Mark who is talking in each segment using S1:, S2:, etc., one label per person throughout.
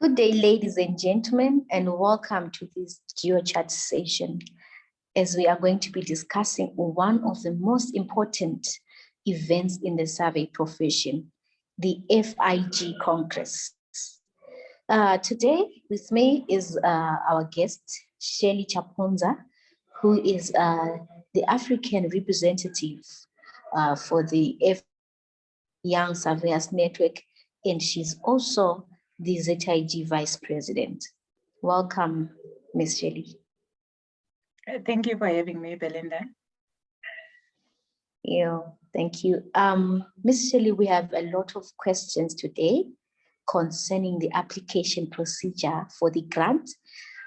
S1: Good day, ladies and gentlemen, and welcome to this GeoChat session, as we are going to be discussing one of the most important events in the survey profession, the FIG Congress. Today with me is our guest, Shelley Chaponza, who is the African representative for the Young Surveyors Network, and she's also the ZIG Vice President. Welcome, Ms. Shelley.
S2: Thank you for having me, Belinda.
S1: Yeah, thank you. Ms. Shelley, we have a lot of questions today concerning the application procedure for the grant.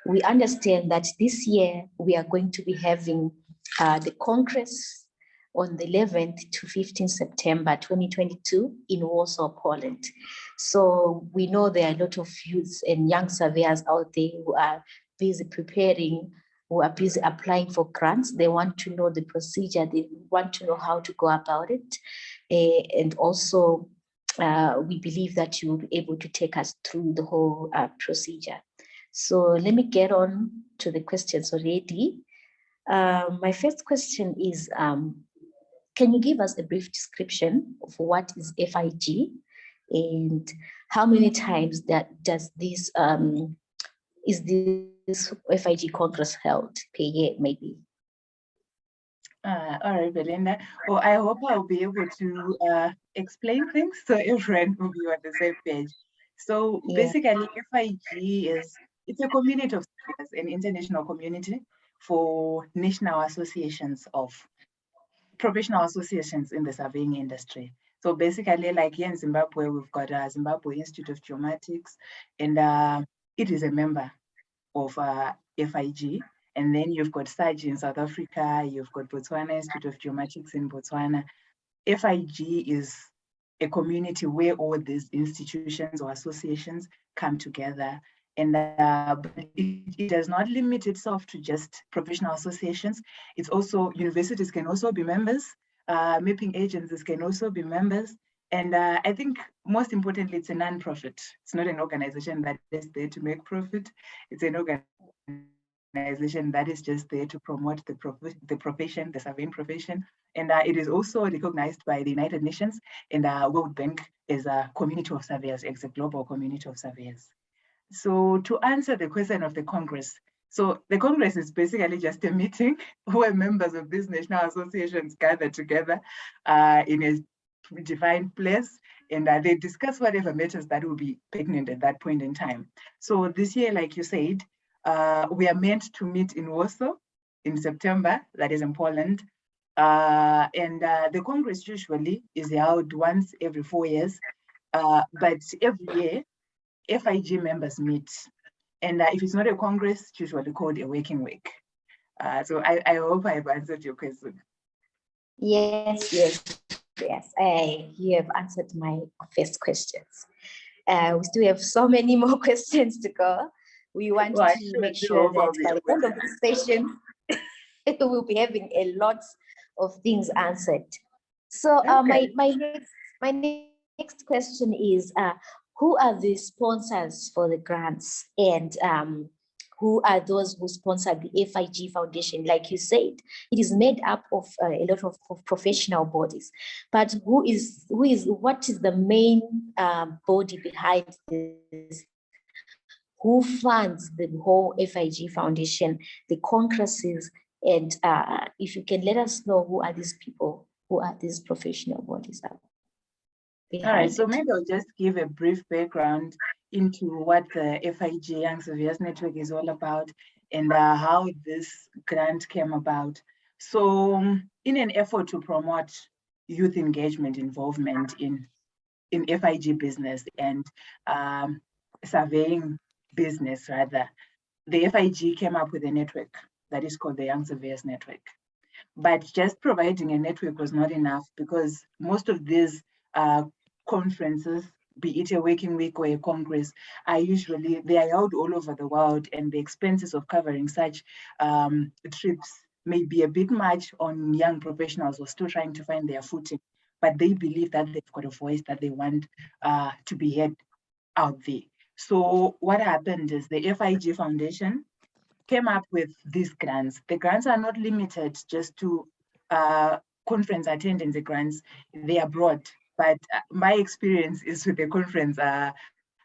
S1: We understand that this year we are going to be having the Congress on the 11th to 15th September 2022 in Warsaw, Poland. So we know there are a lot of youths and young surveyors out there who are busy preparing, who are busy applying for grants. They want to know the procedure, they want to know how to go about it. And also, we believe that you will be able to take us through the whole procedure. So let me get on to the questions already. My first question is, can you give us a brief description of what is FIG and how many times does this is this FIG Congress held per year, maybe?
S2: All right, Belinda. Well, I hope I'll be able to explain things so everyone will be on the same page. So basically, FIG it's a community of surveyors, an international community for national associations of professional associations in the surveying industry. So basically, like here in Zimbabwe, we've got Zimbabwe Institute of Geomatics, and it is a member of FIG. And then you've got SAGI in South Africa, you've got Botswana Institute of Geomatics in Botswana. FIG is a community where all these institutions or associations come together. And but it does not limit itself to just professional associations. It's also, universities can also be members, mapping agencies can also be members. And I think most importantly, it's a non-profit. It's not an organization that is there to make profit. It's an organization that is just there to promote the profession, the surveying profession. And it is also recognized by the United Nations and World Bank as a community of surveyors, as a global community of surveyors. So to answer the question of the Congress, so the Congress is basically just a meeting where members of these national associations gather together in a defined place, and they discuss whatever matters that will be pertinent at that point in time. So this year, like you said, we are meant to meet in Warsaw in September, that is in Poland. And the Congress usually is held once every 4 years, but every year, FIG members meet. And if it's not a Congress, it's usually called a working week. So I hope I've answered your question.
S1: Yes. You have answered my first questions. We still have so many more questions to go. We want to make sure that by the end of the session, we'll be having a lot of things answered. So my next question is, who are the sponsors for the grants, and who are those who sponsor the FIG Foundation? Like you said, it is made up of a lot of professional bodies, but what is the main body behind this? Who funds the whole FIG Foundation, the congresses, and if you can let us know who are these people, who are these professional bodies?
S2: All right, so maybe I'll just give a brief background into what the FIG Young Surveyors Network is all about and how this grant came about. So in an effort to promote youth engagement involvement in FIG business and surveying business rather, the FIG came up with a network that is called the Young Surveyors Network. But just providing a network was not enough, because most of these conferences, be it a working week or a congress, they are held all over the world, and the expenses of covering such trips may be a bit much on young professionals who are still trying to find their footing, but they believe that they've got a voice that they want to be heard out there. So what happened is the FIG Foundation came up with these grants. The grants are not limited just to conference attendance grants, they are broad. But my experience is with the conference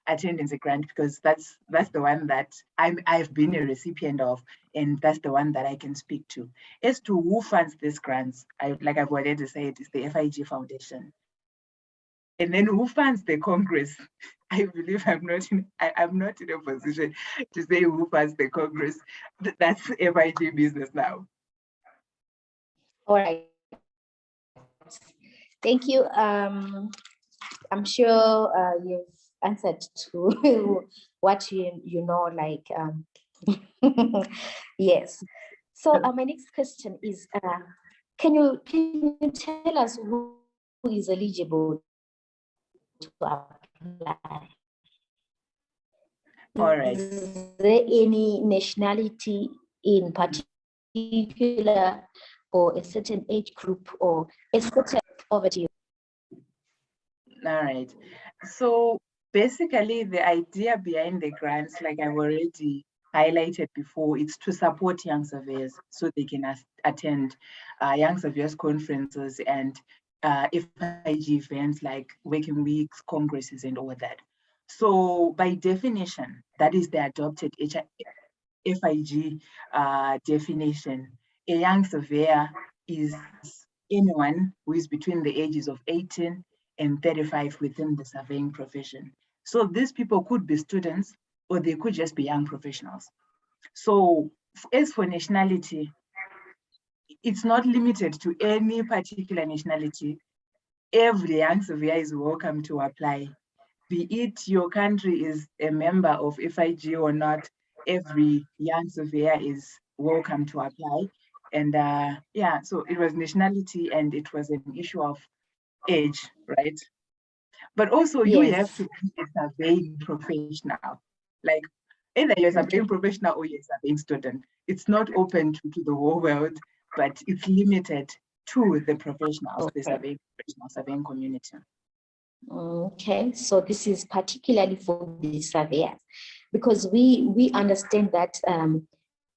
S2: attendance grant, because that's the one that I've been a recipient of, and that's the one that I can speak to. As to who funds these grants, like I've already said, it's the FIG Foundation. And then who funds the Congress? I believe I'm not in a position to say who funds the Congress. That's FIG business now.
S1: All right. Thank you. I'm sure you've answered to what you know, like, yes. So my next question is, can you tell us who is eligible to apply?
S2: All right.
S1: Is there any nationality in particular, or a certain age group, or a certain poverty?
S2: All right. So basically, the idea behind the grants, like I've already highlighted before, it's to support young surveyors so they can attend young surveyors conferences and FIG events like working weeks, congresses, and all that. So by definition, that is the adopted FIG definition. A young surveyor is anyone who is between the ages of 18 and 35 within the surveying profession. So these people could be students, or they could just be young professionals. So as for nationality, it's not limited to any particular nationality. Every young surveyor is welcome to apply. Be it your country is a member of FIG or not, every young surveyor is welcome to apply. And yeah, so it was nationality and it was an issue of age, right? But also you have to be a surveying professional. Like either you're a surveying professional or you're a surveying student. It's not open to the whole world, but it's limited to the professionals, the surveying professional, surveying community.
S1: Okay, so this is particularly for the surveyors, because we understand that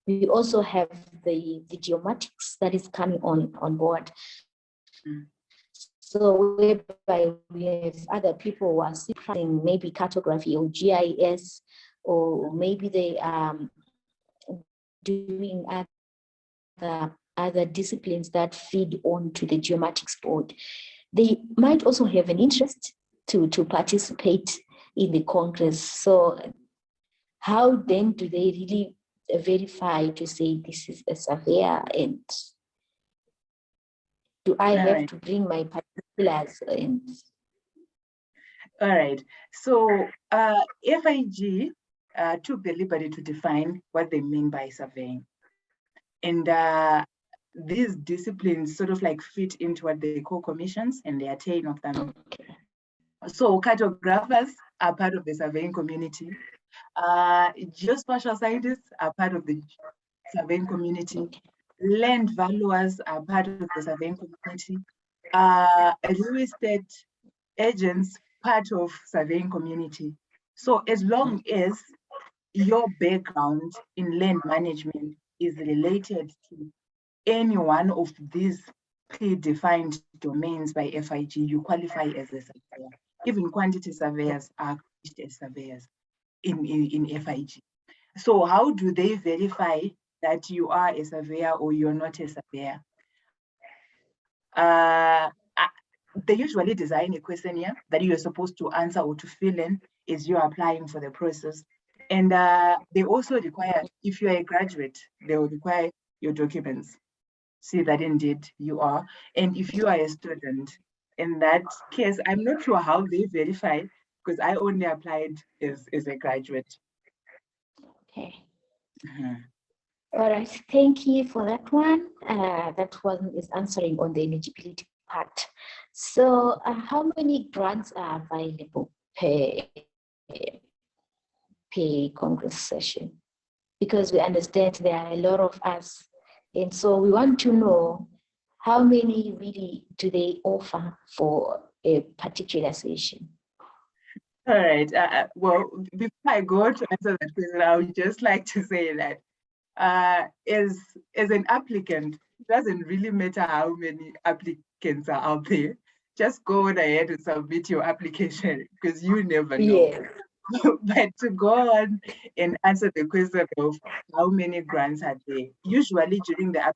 S1: we also have the geomatics that is coming on board. So whereby we have other people who are seeking maybe cartography or GIS, or maybe they doing other disciplines that feed on to the geomatics board. They might also have an interest to participate in the Congress. So how then do they really verify to say this is a surveyor, and do I have to bring my particulars? And
S2: all right. So FIG took the liberty to define what they mean by surveying. And these disciplines sort of like fit into what they call commissions, and there are 10 of them. Okay. So cartographers are part of the surveying community. Geospatial scientists are part of the surveying community. Okay. Land valuers are part of the surveying community. Real estate agents, part of surveying community. So as long as your background in land management is related to any one of these predefined domains by FIG, you qualify as a surveyor. Even quantity surveyors are as surveyors in FIG. So how do they verify that you are a surveyor or you're not a surveyor? They usually design a questionnaire that you're supposed to answer or to fill in as you're applying for the process. And they also require, if you're a graduate, they will require your documents. See that indeed you are. And if you are a student, in that case, I'm not sure how they verify, because I only applied as a graduate.
S1: Okay. All right, thank you for that one. That one is answering on the eligibility part. So how many grants are available per Congress session? Because we understand there are a lot of us, and so we want to know how many really do they offer for a particular session?
S2: All right. Well, before I go to answer that question, I would just like to say that as an applicant, it doesn't really matter how many applicants are out there. Just go on ahead and submit your application because you never know.
S1: Yes.
S2: But to go on and answer the question of how many grants are there, usually during the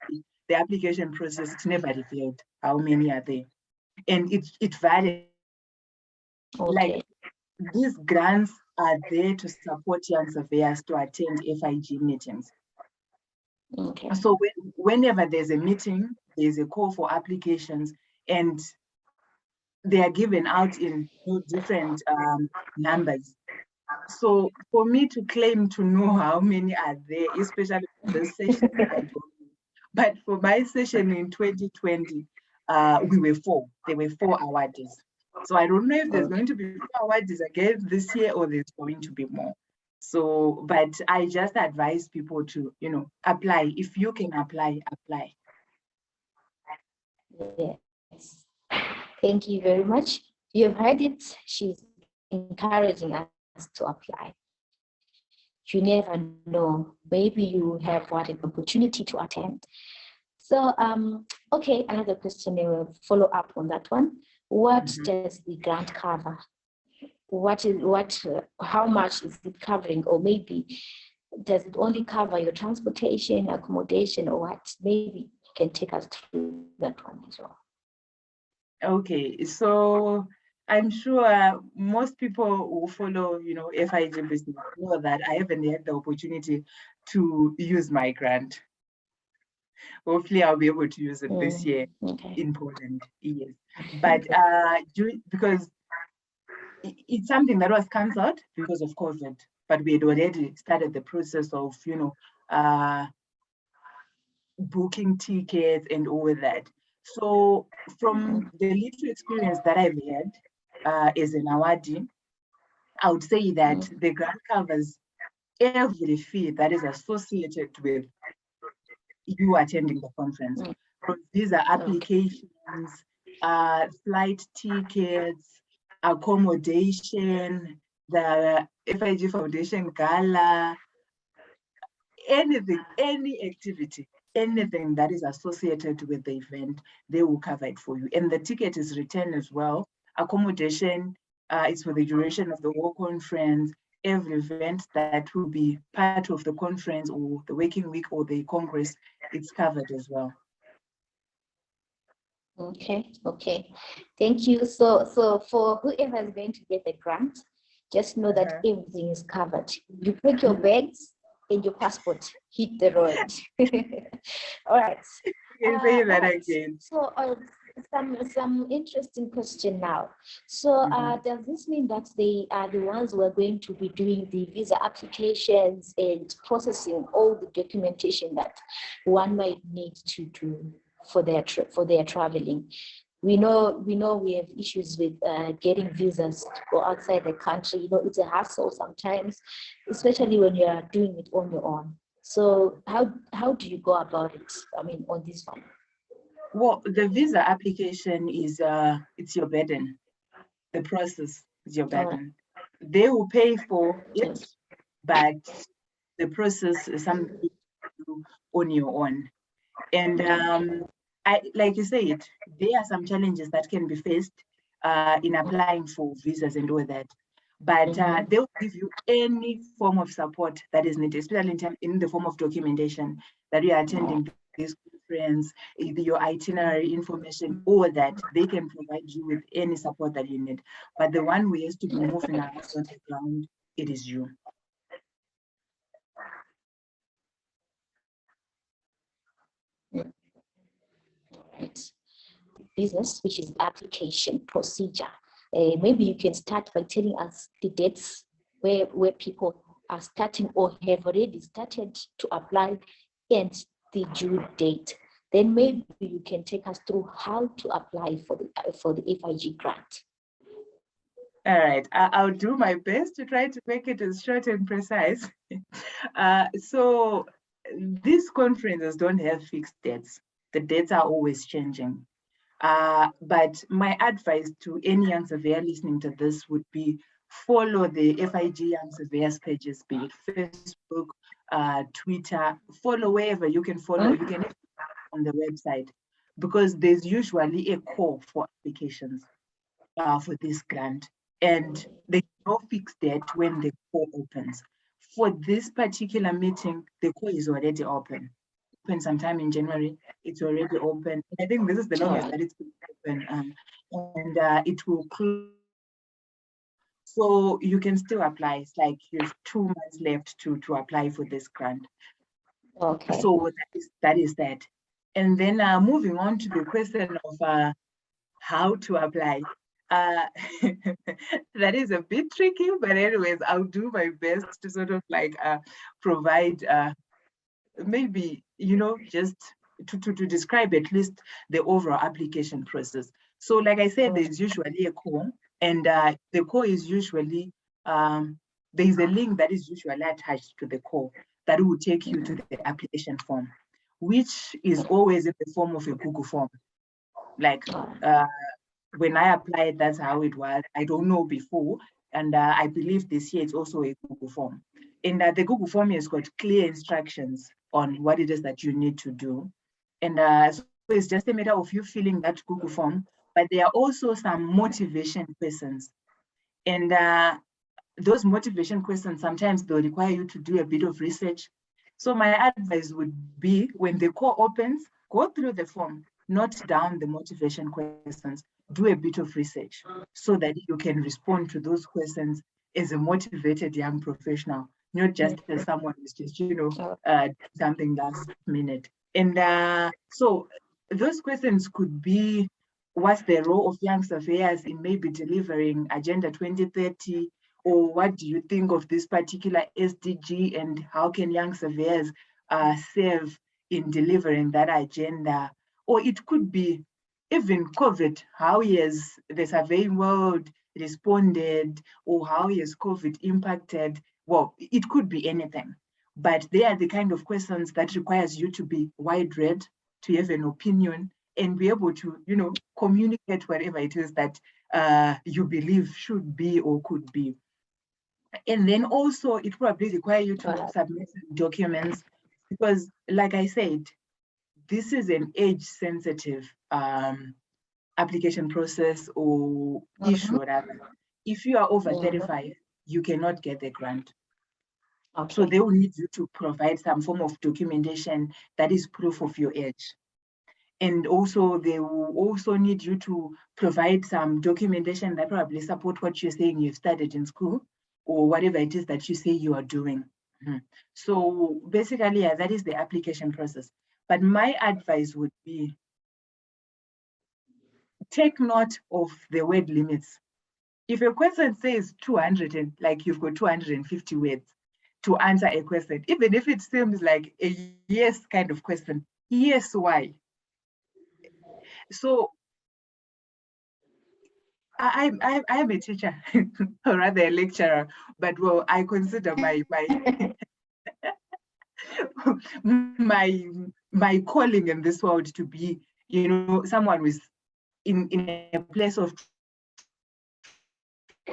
S2: application process, it's never revealed how many are there. And it varies. Like
S1: Okay.
S2: these grants are there to support young surveyors to attend FIG meetings.
S1: Okay.
S2: So whenever there's a meeting, there's a call for applications, and they are given out in different numbers. So for me to claim to know how many are there, especially for this session, I don't know. But for my session in 2020, we were 4. There were 4 awardees. So I don't know if there's going to be 4 awardees again this year or there's going to be more. So, but I just advise people to, apply. If you can apply, apply.
S1: Yes. Thank you very much. You've heard it. She's encouraging us to apply. You never know. Maybe you have what an opportunity to attend. So, okay, another question. Will follow up on that one. What does the grant cover? How much is it covering? Or maybe does it only cover your transportation, accommodation, or what? Maybe you can take us through that one as well.
S2: Okay, so I'm sure most people who follow, FIG business know that I haven't had the opportunity to use my grant. Hopefully, I'll be able to use it this year in Poland. Yes, but because it's something that was cancelled because of COVID, but we had already started the process of, booking tickets and all that. So from the little experience that I've had as an awardee, I would say that the grant covers every fee that is associated with you attending the conference. From visa applications, flight tickets, accommodation, the FIG Foundation Gala, anything, any activity, anything that is associated with the event, they will cover it for you. And the ticket is returned as well. Accommodation is for the duration of the whole conference. Every event that will be part of the conference or the working week or the congress, it's covered as well.
S1: Okay. Thank you. So for whoever is going to get the grant, just know that everything is covered. You pack your bags and your passport, hit the road. All right.
S2: Say that again.
S1: So some interesting question now. So does this mean that they are the ones who are going to be doing the visa applications and processing all the documentation that one might need to do for their traveling? We know we have issues with getting visas to go outside the country. It's a hassle sometimes, especially when you are doing it on your own. So how do you go about it? I mean, on this one.
S2: Well, the visa application is it's your burden. The process is your burden. They will pay for it, but the process is something you do on your own. And like you said, there are some challenges that can be faced in applying for visas and all that. But they'll give you any form of support that is needed, especially in the form of documentation that you are attending this conference, your itinerary information, all that. They can provide you with any support that you need. But the one who has to be moving around on the ground, it is you.
S1: Business, which is application procedure. Maybe you can start by telling us the dates where people are starting or have already started to apply and the due date. Then maybe you can take us through how to apply for the FIG grant.
S2: All right, I'll do my best to try to make it as short and precise. So these conferences don't have fixed dates. The dates are always changing. But my advice to any young surveyor listening to this would be, follow the FIG Young Surveyors pages, be it Facebook, Twitter, follow wherever you can follow. You can on the website, because there's usually a call for applications for this grant, and there's no fixed date when the call opens. For this particular meeting, the call is already open sometime in January. It's already open. I think this is the longest that it's been open, and it will close. So you can still apply. It's like you have 2 months left to apply for this grant.
S1: Okay.
S2: So that is that. And then moving on to the question of how to apply. That is a bit tricky, but anyways, I'll do my best to sort of like provide maybe, just to describe at least the overall application process. So like I said, there's usually a call, and the call is usually, there's a link that is usually attached to the call that will take you to the application form, which is always in the form of a Google form. Like when I applied, that's how it was. I don't know before, and I believe this year it's also a Google form. And the Google form has got clear instructions on what it is that you need to do. And so it's just a matter of you filling that Google form, but there are also some motivation questions. And those motivation questions, sometimes they'll require you to do a bit of research. So my advice would be, when the call opens, go through the form, note down the motivation questions, do a bit of research so that you can respond to those questions as a motivated young professional, not just as someone who's just, something last minute. And so those questions could be, what's the role of young surveyors in maybe delivering Agenda 2030? Or what do you think of this particular SDG, and how can young surveyors serve in delivering that agenda? Or it could be even COVID, how has the surveying world responded, or how has COVID impacted? Well, it could be anything, but they are the kind of questions that requires you to be wide-read, to have an opinion, and be able to, communicate whatever it is that you believe should be or could be. And then also it probably requires you to submit documents, because like I said, this is an age-sensitive application process or issue. If you are over 35, you cannot get the grant. Okay. So they will need you to provide some form of documentation that is proof of your age. And also they will also need you to provide some documentation that probably support what you're saying you've studied in school, or whatever it is that you say you are doing. So basically, that is the application process. But my advice would be, take note of the word limits. If a question says 200, and like you've got 250 words to answer a question, even if it seems like a yes kind of question, yes, why? So I'm a teacher, or rather a lecturer, but well, I consider my my calling in this world to be, someone who's in a place of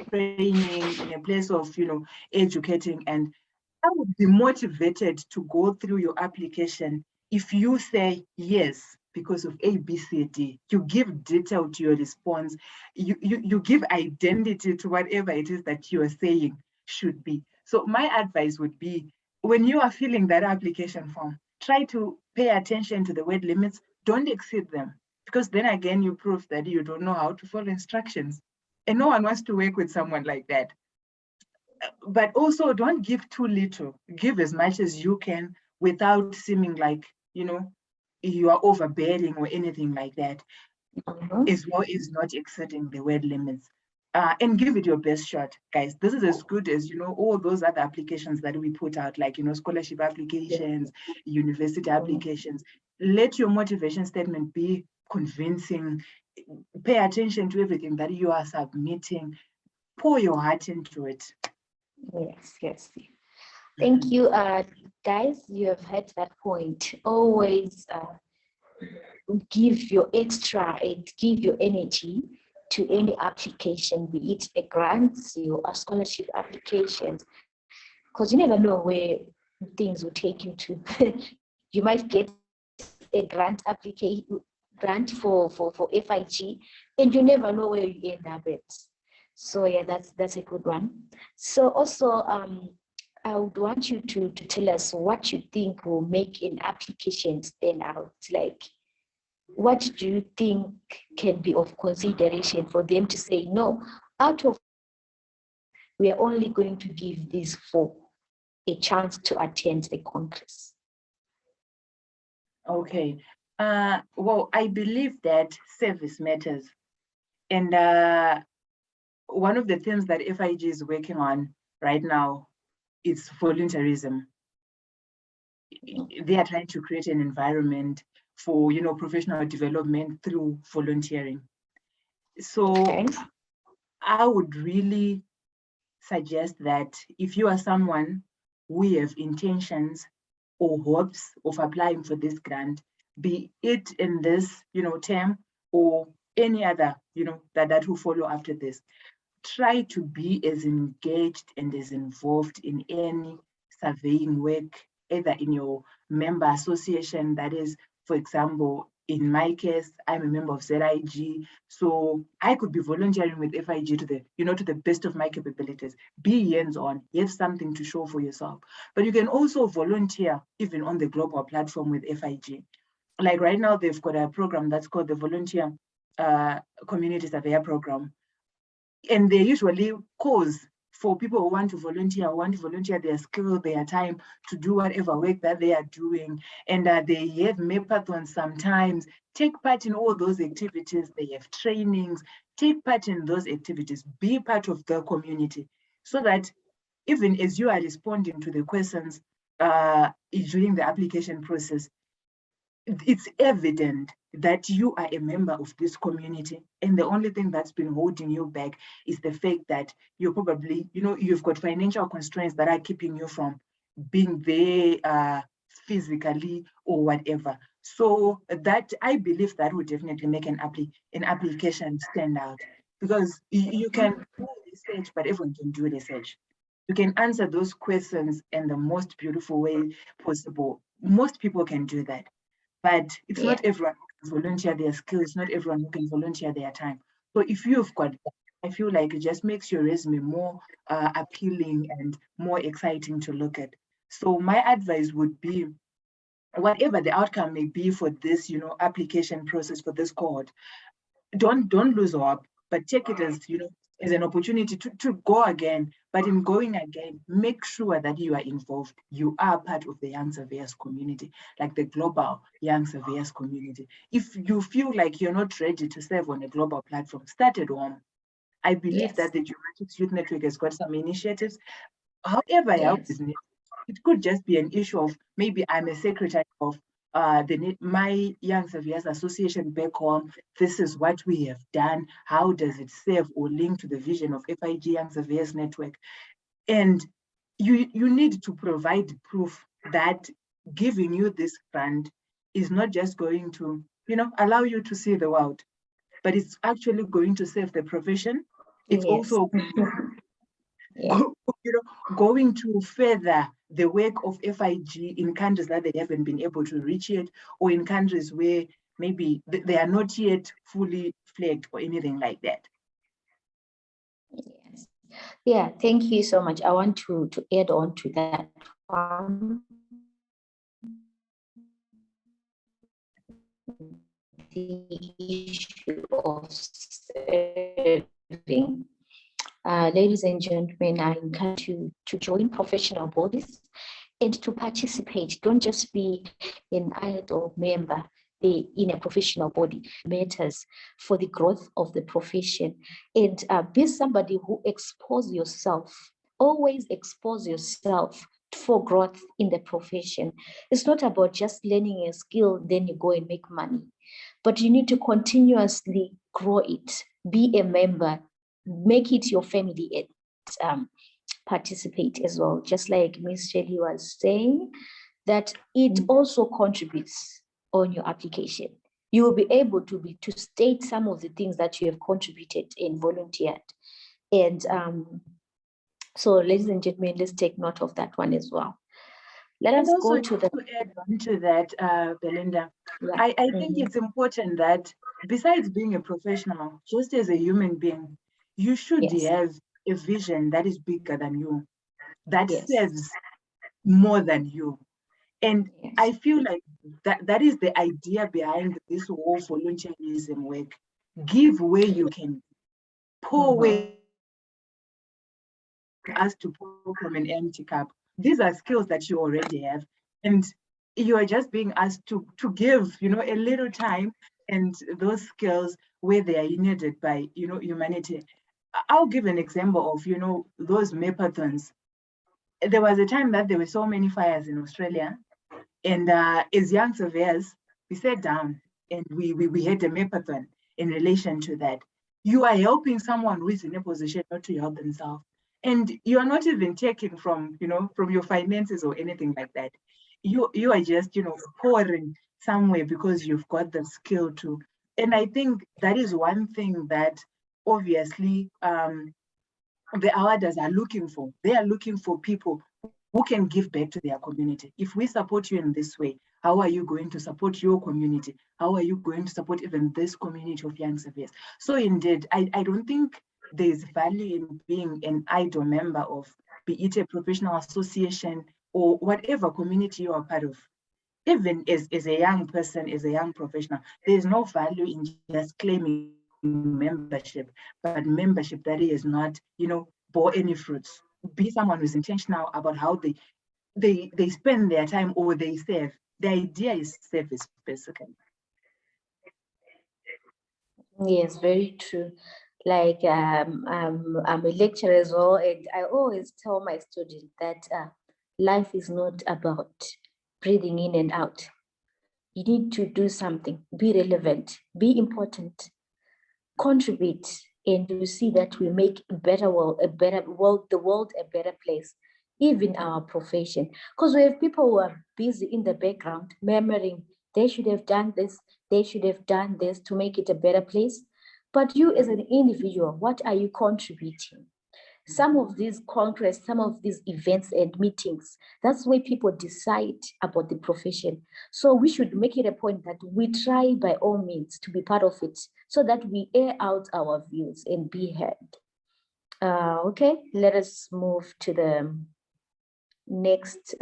S2: training, in a place of, educating. And I would be motivated to go through your application if you say yes because of A, B, C, D. You give detail to your response. You give identity to whatever it is that you are saying should be. So my advice would be, when you are filling that application form, try to pay attention to the word limits. Don't exceed them, because then again, you prove that you don't know how to follow instructions. And no one wants to work with someone like that. But also, don't give too little. Give as much as you can without seeming like, you are overbearing or anything like that, as well as not exceeding the word limits. And give it your best shot, guys. This is as good as, all those other applications that we put out, like, scholarship applications, university applications. Let your motivation statement be convincing. Pay attention to everything that you are submitting. Pour your heart into it.
S1: Yes. Thank you, guys. You have heard that point. Always give your extra and give your energy to any application, be it a grant, a scholarship applications, because you never know where things will take you to. You might get a grant application, grant for FIG, and you never know where you end up at. So yeah, that's a good one. So also, I would want you to tell us what you think will make an application stand out. Like, what do you think can be of consideration for them to say, no, out of, we are only going to give these four a chance to attend the Congress?
S2: Okay. Well, I believe that service matters. And one of the things that FIG is working on right now is volunteerism. They are trying to create an environment for, professional development through volunteering. So
S1: Okay.
S2: I would really suggest that if you are someone who have intentions or hopes of applying for this grant, be it in this, term or any other, that will follow after this, try to be as engaged and as involved in any surveying work, either in your member association, that is, for example, in my case, I'm a member of ZIG, so I could be volunteering with FIG to the best of my capabilities. Be hands-on, have something to show for yourself. But you can also volunteer even on the global platform with FIG. Like right now, they've got a program that's called the Volunteer Community Surveyor Program. And they usually cause for people who want to volunteer their skill, their time to do whatever work that they are doing. And they have mapathons sometimes. Take part in all those activities. They have trainings. Take part in those activities. Be part of the community so that even as you are responding to the questions during the application process, it's evident that you are a member of this community, and the only thing that's been holding you back is the fact that you're probably, you've got financial constraints that are keeping you from being there physically or whatever. So that, I believe, that would definitely make an application stand out, because you can do research, but everyone can do research. You can answer those questions in the most beautiful way possible. Most people can do that. But it's not everyone who can volunteer their skills, not everyone who can volunteer their time. So if you've got that, I feel like it just makes your resume more appealing and more exciting to look at. So my advice would be, whatever the outcome may be for this, application process for this cohort, don't lose hope, but take it as, as an opportunity to go again. But in going again, make sure that you are involved. You are part of the young surveyors community, like the global young surveyors community. If you feel like you're not ready to serve on a global platform, start at home. I believe that the Geomatics Youth Network has got some initiatives. However, help is needed. It could just be an issue of, maybe I'm a secretary of my Young Surveyors Association back home. This is what we have done. How does it serve or link to the vision of FIG Young Surveyors Network? And you need to provide proof that giving you this grant is not just going to, allow you to see the world, but it's actually going to serve the profession. It's also going to further the work of FIG in countries that they haven't been able to reach yet, or in countries where maybe they are not yet fully flagged or anything like that.
S1: Yes. Yeah, thank you so much. I want to add on to that one. The issue of serving. Ladies and gentlemen, I encourage you to join professional bodies and to participate. Don't just be an idle member. Be in a professional body. Matters for the growth of the profession. And be somebody who expose yourself. Always expose yourself for growth in the profession. It's not about just learning a skill, then you go and make money. But you need to continuously grow it. Be a member. Make it your family and participate as well. Just like Ms. Shelley was saying, that it also contributes on your application. you will be able to state some of the things that you have contributed and volunteered. And so, ladies and gentlemen, let's take note of that one as well. Let us go to the.
S2: To add on to that, Belinda,
S1: Yeah.
S2: I think it's important that besides being a professional, just as a human being, you should have a vision that is bigger than you, that serves more than you. And I feel like that is the idea behind this whole volunteerism work. Give where you can, pour where us to pour from an empty cup. These are skills that you already have, and you are just being asked to give, a little time and those skills where they are needed by, humanity. I'll give an example of, those mapathons. There was a time that there were so many fires in Australia, and as young surveyors, we sat down and we had a mapathon in relation to that. You are helping someone who is in a position not to help themselves. And you are not even taking from, from your finances or anything like that. You are just, pouring somewhere because you've got the skill to. And I think that is one thing that obviously the awards are looking for. They are looking for people who can give back to their community. If we support you in this way, how are you going to support your community? How are you going to support even this community of young surveyors? So indeed, I don't think there's value in being an idle member of, be it a professional association or whatever community you are part of. Even as a young person, as a young professional, there's no value in just claiming membership, but membership that is not, bore any fruits. Be someone who's intentional about how they spend their time or they serve. The idea is service, basically.
S1: Yes, very true. Like I'm a lecturer as well, and I always tell my students that life is not about breathing in and out. You need to do something, be relevant, be important, contribute, and you see that we make a better world, the world a better place, even our profession. Because we have people who are busy in the background, murmuring, they should have done this, they should have done this to make it a better place. But you as an individual, what are you contributing? Some of these congress, some of these events and meetings, that's where people decide about the profession. So we should make it a point that we try by all means to be part of it so that we air out our views and be heard. Okay, let us move to the next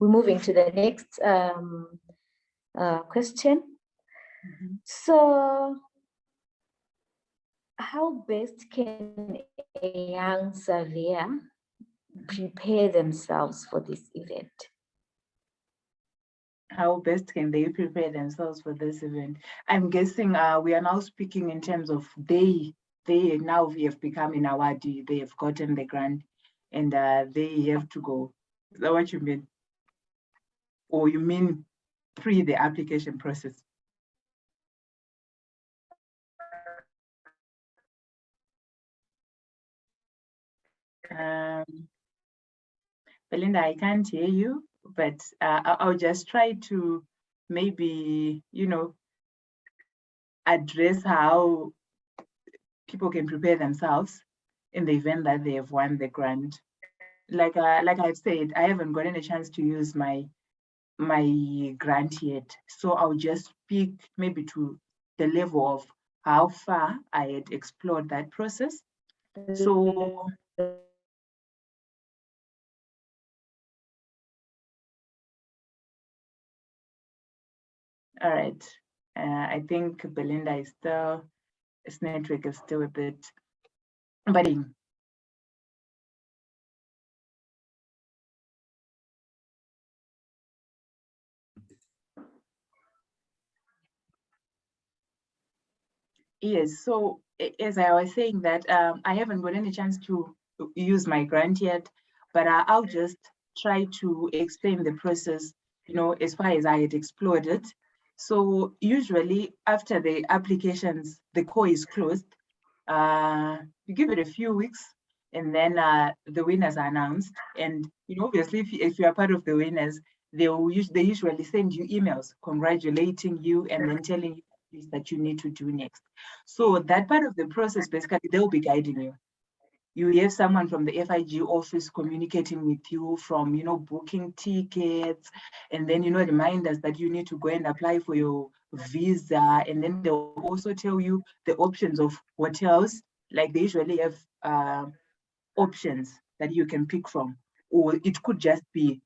S1: we're moving to the next question. So how best can a young surveyor prepare themselves for this event?
S2: How best can they prepare themselves for this event? I'm guessing we are now speaking in terms of they now we have become an awardee, they have gotten the grant, and they have to go. Is that what you mean? Or you mean pre the application process? Belinda, I can't hear you, but I'll just try to maybe, address how people can prepare themselves in the event that they have won the grant. Like I've said, I haven't gotten a chance to use my grant yet. So I'll just speak maybe to the level of how far I had explored that process. So all right. I think Belinda is still, its network is still a bit budding. Yes, so as I was saying that I haven't got any chance to use my grant yet, but I'll just try to explain the process, as far as I had explored it. So usually after the applications, the call is closed. You give it a few weeks and then the winners are announced. And obviously, if you are part of the winners, they usually send you emails congratulating you and then telling you things that you need to do next. So that part of the process, basically, they'll be guiding you. You have someone from the FIG office communicating with you from, booking tickets, and then, reminders that you need to go and apply for your visa. And then they'll also tell you the options of hotels. Like they usually have options that you can pick from, or it could just be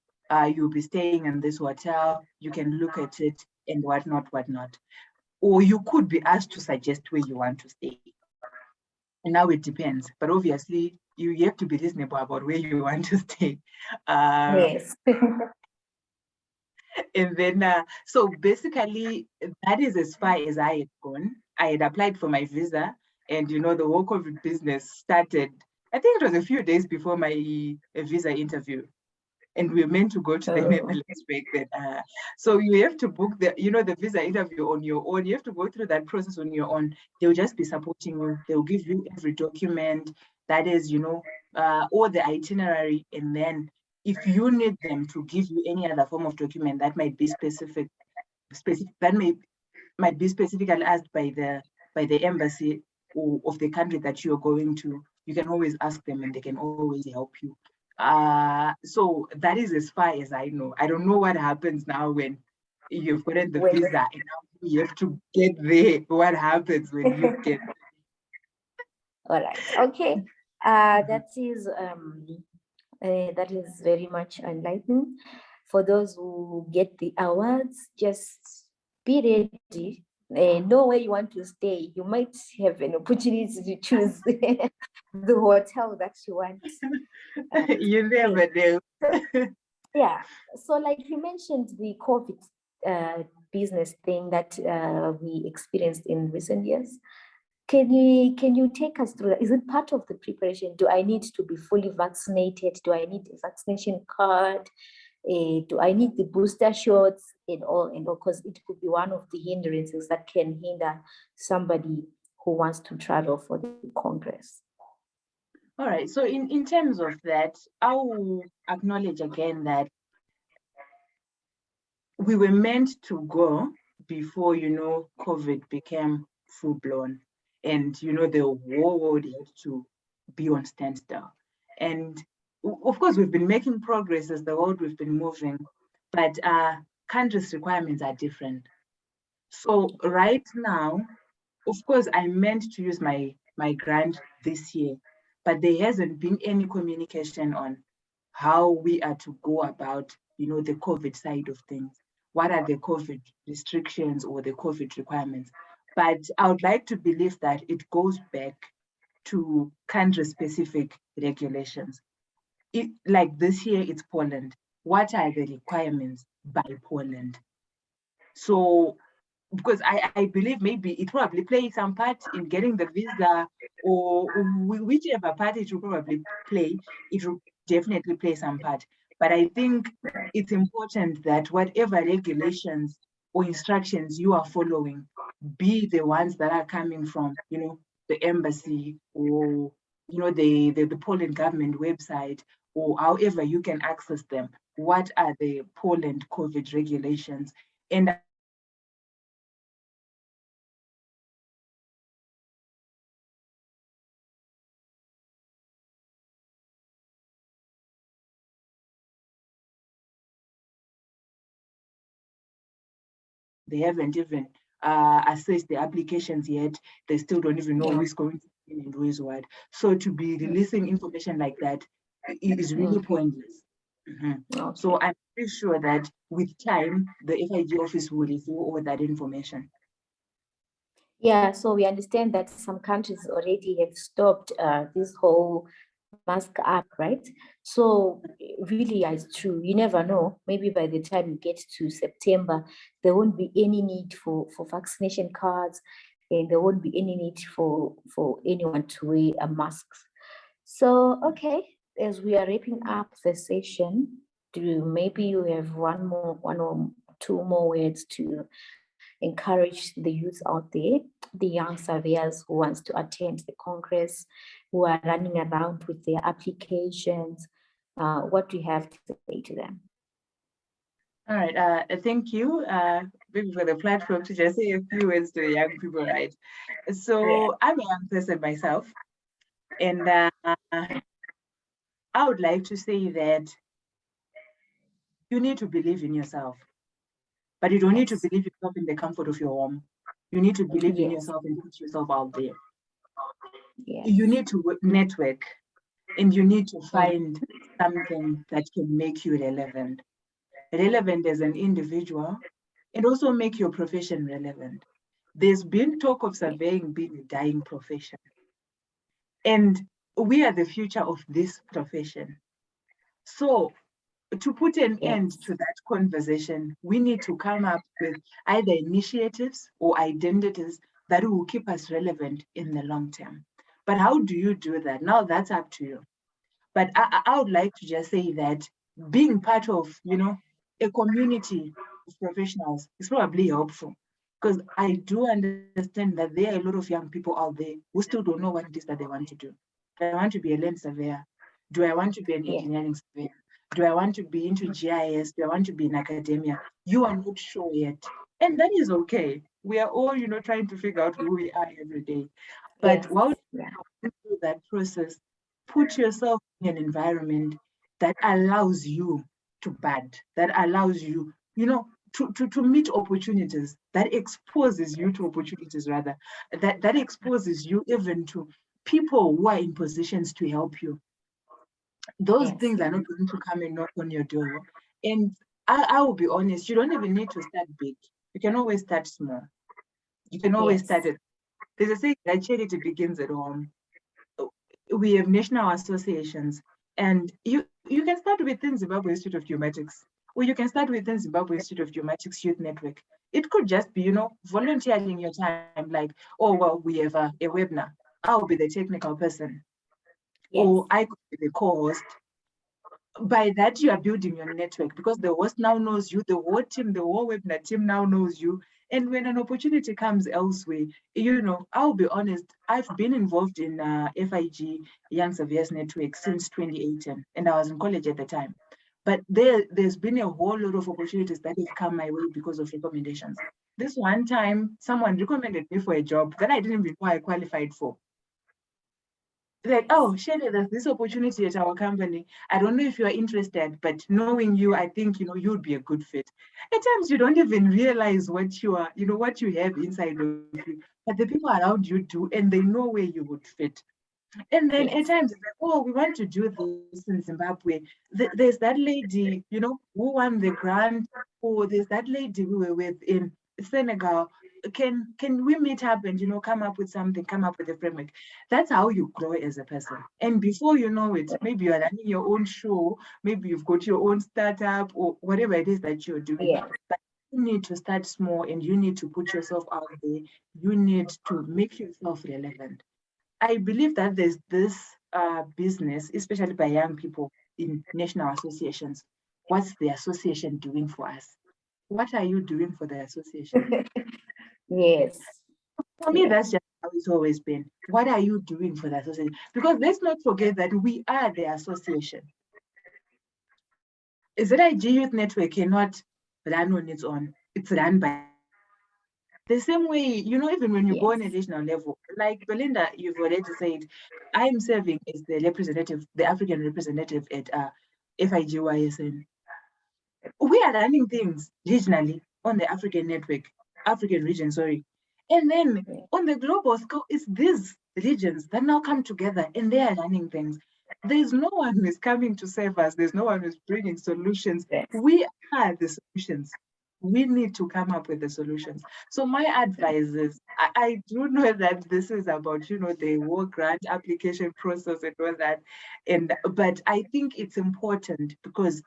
S2: you'll be staying in this hotel, you can look at it and whatnot. Or you could be asked to suggest where you want to stay. And now it depends, but obviously you have to be reasonable about where you want to stay.
S1: Yes.
S2: And then, so basically, that is as far as I had gone. I had applied for my visa, and the whole COVID business started. I think it was a few days before my visa interview, and we were meant to go to the Netherlands back then. So you have to book the visa interview on your own. You have to go through that process on your own. They'll just be supporting you. They'll give you every document that is, all the itinerary. And then if you need them to give you any other form of document that might be specific that might be specifically asked by the embassy or of the country that you're going to, you can always ask them and they can always help you. So that is as far as I know. I don't know what happens now when you've gotten the visa and now you have to get there. What happens when you get
S1: All right. Okay. That is very much enlightening. For those who get the awards, just be ready. Know where you want to stay. You might have an opportunity to choose the hotel that you want.
S2: You never know.
S1: Yeah. So like you mentioned, the COVID business thing that we experienced in recent years. Can you take us through that? Is it part of the preparation? Do I need to be fully vaccinated? Do I need a vaccination card? Do I need the booster shots and all? Because it could be one of the hindrances that can hinder somebody who wants to travel for the Congress.
S2: All right. So in terms of that, I will acknowledge again that we were meant to go before, COVID became full blown. And, the whole world had to be on standstill. And of course, we've been making progress as the world we've been moving, but countries' requirements are different. So right now, of course, I meant to use my grant this year, but there hasn't been any communication on how we are to go about, the COVID side of things. What are the COVID restrictions or the COVID requirements? But I would like to believe that it goes back to country-specific regulations. Like this year, it's Poland. What are the requirements by Poland? So because I believe maybe it probably plays some part in getting the visa, or whichever part it will probably play, it will definitely play some part. But I think it's important that whatever regulations or instructions you are following, be the ones that are coming from, the embassy or, the Poland government website, or however you can access them. What are the Poland COVID regulations? And they haven't even assessed the applications yet. They still don't even know who is going to be and who is what. So to be releasing information like that is really pointless. Okay. So I'm pretty sure that with time, the FIG office will review all that information.
S1: Yeah, so we understand that some countries already have stopped this whole mask up, right? So really, it's true. You never know. Maybe by the time you get to September, there won't be any need for vaccination cards, and there won't be any need for anyone to wear a mask. So, okay, as we are wrapping up the session, maybe you have one or two more words to encourage the youth out there, the young surveyors who wants to attend the Congress, who are running around with their applications? What do you have to say to them?
S2: All right, thank you maybe for the platform to just say a few words to the young people, right? So I'm a young person myself, and I would like to say that you need to believe in yourself, but you don't need to believe yourself in the comfort of your home. You need to believe in yourself and put yourself out there. You need to network, and you need to find something that can make you relevant as an individual, and also make your profession relevant. There's been talk of surveying being a dying profession, and we are the future of this profession. So to put an end to that conversation, we need to come up with either initiatives or identities that will keep us relevant in the long term. But how do you do that? Now that's up to you. But I would like to just say that being part of, a community of professionals is probably helpful, because I do understand that there are a lot of young people out there who still don't know what it is that they want to do. Do I want to be a land surveyor? Do I want to be an engineering surveyor? Do I want to be into GIS? Do I want to be in academia? You are not sure yet. And that is okay. We are all, trying to figure out who we are every day. But while you go through that process, put yourself in an environment that allows you to bud, that allows you, to meet opportunities, that exposes you to opportunities, rather, that exposes you even to people who are in positions to help you. Those things are not going to come and knock on your door. And I will be honest, you don't even need to start big. You can always start small. You can always start it. There's a saying that charity begins at home. We have national associations, and you can start within Zimbabwe Institute of Geomatics, or you can start within Zimbabwe Institute of Geomatics Youth Network. It could just be, volunteering your time, like, oh, well, we have a webinar. I'll be the technical person, or I could be the co-host. By that, you are building your network, because the host now knows you, the whole team, the whole webinar team now knows you. And when an opportunity comes elsewhere, I'll be honest, I've been involved in FIG Young Surveyors Network since 2018, and I was in college at the time. But there's been a whole lot of opportunities that have come my way because of recommendations. This one time, someone recommended me for a job that I didn't even know I qualified for. Like, oh, Shelley, there's this opportunity at our company. I don't know if you are interested, but knowing you, I think, you'd be a good fit. At times, you don't even realize what you are, what you have inside of you, but the people around you do, and they know where you would fit. And then at times, it's like, oh, we want to do this in Zimbabwe. There's that lady, who won the grant, or there's that lady we were with in Senegal. Can we meet up and, come up with something, come up with a framework? That's how you grow as a person. And before you know it, maybe you're running your own show, maybe you've got your own startup, or whatever it is that you're doing. But you need to start small, and you need to put yourself out there. You need to make yourself relevant. I believe that there's this business, especially by young people in national associations. What's the association doing for us? What are you doing for the association? For me, that's just how it's always been. What are you doing for the association? Because let's not forget that we are the association. ZIG Youth Network cannot run on its own. It's run by the same way, even when you go on a national level, like Belinda, you've already said, I am serving as the representative, the African representative at FIGYSN. We are running things regionally on the African region, sorry. And then on the global scale, it's these regions that now come together and they are running things. There's no one who is coming to save us. There's no one who's bringing solutions. We are the solutions. We need to come up with the solutions. So my advice is, I do know that this is about, the war grant application process and all that. But I think it's important, because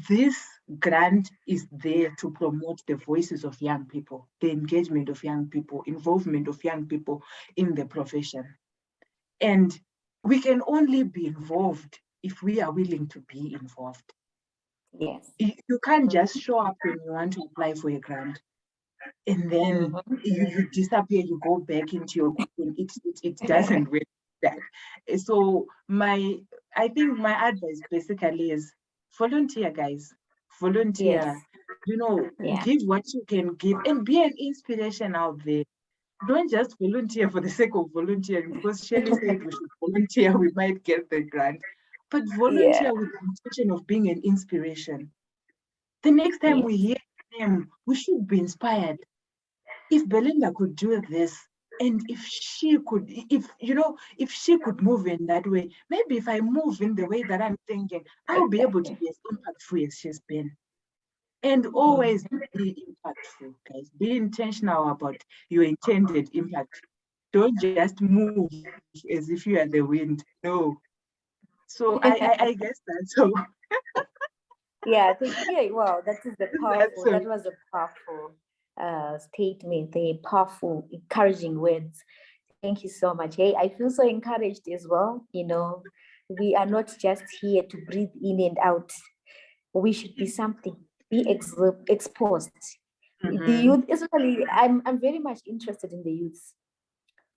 S2: this grant is there to promote the voices of young people, the engagement of young people, involvement of young people in the profession. And we can only be involved if we are willing to be involved. You can't just show up when you want to apply for a grant. and then you disappear, you go back into your cocoon. It doesn't work like that. So I think my advice basically is volunteer, guys. Volunteer.
S1: Yeah.
S2: Give what you can give and be an inspiration out there. Don't just volunteer for the sake of volunteering, because Shelley said we should volunteer, we might get the grant. But
S1: Yeah.
S2: volunteer with the intention of being an inspiration. The next time
S1: Yeah.
S2: we hear him, we should be inspired. If Belinda could do this, and if she could, if she could move in that way, maybe if I move in the way that I'm thinking, I'll be able to be as impactful as she's been. And always be impactful, guys. Be intentional about your intended impact. Don't just move as if you are the wind. No. So I guess that's all.
S1: Yeah, wow,
S2: That's all.
S1: that was a powerful statement, the powerful, encouraging words. Thank you so much. Hey, I feel so encouraged as well. We are not just here to breathe in and out. We should be something, be exposed. The youth, especially, I'm very much interested in the youth.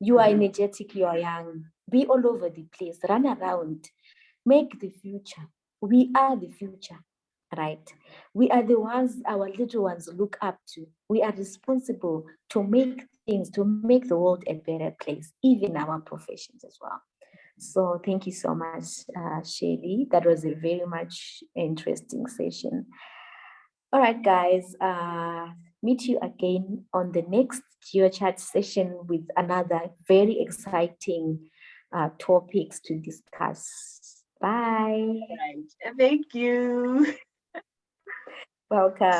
S1: You are energetic, you are young, be all over the place, run around, make the future. We are the future, right? We are the ones our little ones look up to. We are responsible to make things, to make the world a better place, even our professions as well. So thank you so much, Shaylee. That was a very much interesting session. All right, guys. Meet you again on the next GeoChat session with another very exciting topics to discuss. Bye.
S2: Right. Thank you.
S1: Welcome.